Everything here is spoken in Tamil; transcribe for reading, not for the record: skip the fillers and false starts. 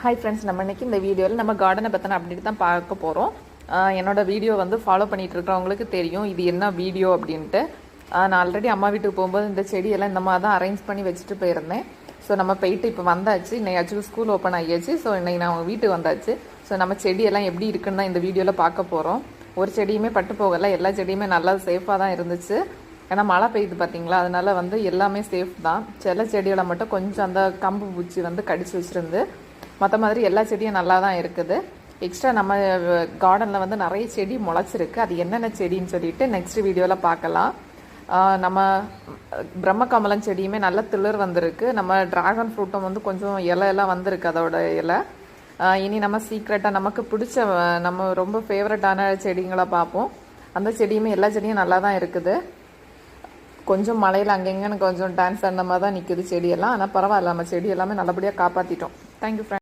ஹாய் ஃப்ரெண்ட்ஸ், நம்ம இன்றைக்கி இந்த வீடியோவில் நம்ம கார்டனை பற்றின அப்டேட் தான் பார்க்க போகிறோம். என்னோடய வீடியோ வந்து ஃபாலோ பண்ணிகிட்டு இருக்கிறவங்களுக்கு தெரியும் இது என்ன வீடியோ அப்படின்ட்டு. நான் ஆல்ரெடி அம்மா வீட்டுக்கு போகும்போது இந்த செடியெல்லாம் இந்த மாதிரி தான் அரேஞ்ச் பண்ணி வச்சுட்டு போயிருந்தேன். ஸோ நம்ம போயிட்டு இப்போ வந்தாச்சு. இன்னைக்கு ஆக்சுவலி ஸ்கூல் ஓப்பன் ஆகியாச்சு. ஸோ இன்றைக்கி நான் வீட்டுக்கு வந்தாச்சு. ஸோ நம்ம செடியெல்லாம் எப்படி இருக்குன்னு தான் இந்த வீடியோவில் பார்க்க போகிறோம். ஒரு செடியுமே பட்டு போகலை, எல்லா செடியுமே நல்லா சேஃபாக தான் இருந்துச்சு. ஏன்னா மழை பெய்யுது பார்த்தீங்களா, அதனால வந்து எல்லாமே சேஃப் தான். சில செடிகளை மட்டும் கொஞ்சம் அந்த கம்பு பூச்சி வந்து கடிச்சு வச்சுருந்து, மற்ற மாதிரி எல்லா செடியும் நல்லா தான் இருக்குது. எக்ஸ்ட்ரா நம்ம கார்டனில் வந்து நிறைய செடி முளைச்சிருக்கு. அது என்னென்ன செடின்னு சொல்லிட்டு நெக்ஸ்ட் வீடியோவில் பார்க்கலாம். நம்ம பிரம்மகமலம் செடியுமே நல்ல திளிர் வந்திருக்கு. நம்ம ட்ராகன் ஃப்ரூட்டும் வந்து கொஞ்சம் இலையெல்லாம் வந்திருக்கு, அதோட இலை. இனி நம்ம சீக்ரெட்டாக நமக்கு பிடிச்ச நம்ம ரொம்ப ஃபேவரட்டான செடிங்களை பார்ப்போம். அந்த செடியுமே எல்லா செடியும் நல்லா தான் இருக்குது. கொஞ்சம் மழையில் அங்கெங்கன்னு கொஞ்சம் டான்ஸ் அந்த மாதிரி தான் நிற்குது செடியெல்லாம். ஆனால் பரவாயில்ல, நம்ம செடி எல்லாமே நல்லபடியாக காப்பாற்றிட்டோம். Thank you friends.